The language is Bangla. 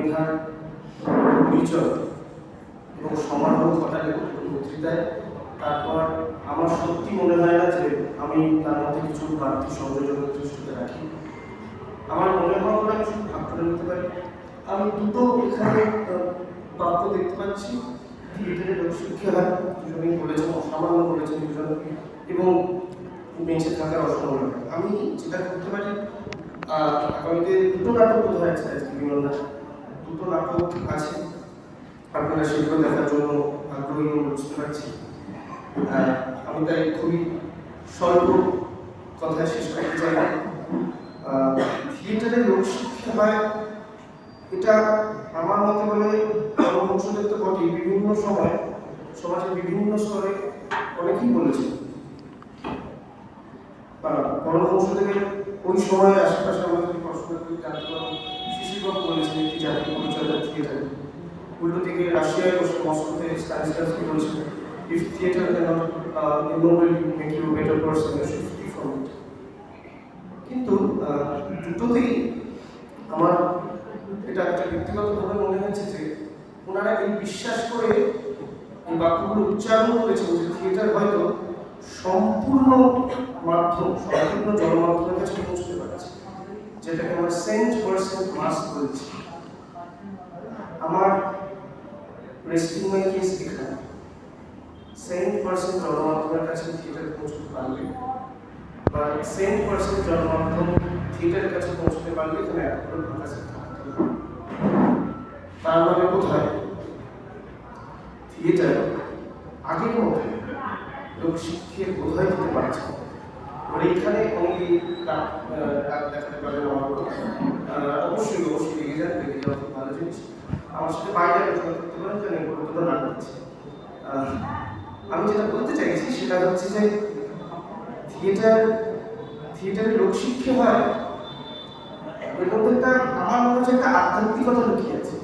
মেধার পরিচয় এবং সমারোহ ঘটালে বক্তৃতায়, তারপর আমার সত্যি মনে হয় না যে আমি তার মধ্যে কিছু বাড়তি সংযোজনের দৃষ্টিতে রাখি। আমার মনে হয় না আমি শুধু ভাগ করে নিতে পারি। আমি দুটো এখানে বাক্য দেখতে পাচ্ছি, থিয়েটারের লোকশিক্ষা দুজনেই বলেছেন, অসামান্য বলেছেন দুজন, এবং বেঁচে থাকার অসম্ভব। আমি যেটা করতে পারি, আগামীতে দুটো নাটক বোধ হয় আছে আজকে বিমলদা, দুটো নাটক আছে, আপনারা সেগুলো দেখার জন্য আগ্রহী বুঝতে পারছি। আমি তাই খুবই স্বল্প কথায় শেষ করতে চাই। থিয়েটারের লোকশিক্ষা হয়, এটা আমার মতে বলে গণবংশদের তো বটেই, বিভিন্ন সময় সমাজের বিভিন্ন স্তরে অনেকেই বলেছে। গণবংশদের ওই সময়ের আশেপাশে আমরা যদি প্রশ্ন করি, জানতে পারবো শিশিরবাবু বলেছেন একটি জাতির পরিচয় থিয়েটার। উল্টো দিকে রাশিয়ায় বসে মস্কোতে স্টানিস্লাভস্কি বলেছেন, if theater cannot immobile make you a better person, you should flee from it. কিন্তু দুটোতেই আমার এটা একটা ব্যক্তিগতভাবে মনে হয়েছে যে ওনারা এই বিশ্বাস করে এই বাক্যগুলো উচ্চারণ করেছেন যে থিয়েটার হয়তো সম্পূর্ণ মাধ্যম, সম্পূর্ণ জনমাধ্যমের কাছে পৌঁছতে পারছে, যেটাকে আমরা সেন্ট মাস বলছি। আমার রেস্টিং মাই কেস এখানে সেন্ট জনমাধ্যমের কাছে থিয়েটার পৌঁছতে পারলে, বা সেন্ট জনমাধ্যম থিয়েটারের কাছে পৌঁছতে পারলে এখানে এতগুলো কাছে থাকতে হবে। তার মানে কোথায় থিয়েটার আগের মতো লোকশিক্ষার বোধহয় দিতে পারছে। মানে এখানে অনেকে দেখাতে পারেন, অবশ্যই লেগে যান, লেগে যাওয়া খুব ভালো জিনিস। আমার সাথে বাইরে আলোচনা করতে পারেন, যেন গুরুত্ব না করছি। আমি যেটা বলতে চাইছি সেটা হচ্ছে যে থিয়েটারের লোকশিক্ষা হয়, এর মধ্যে একটা আমার মনে হচ্ছে একটা আধ্যাত্মিকতা লুকিয়ে আছে।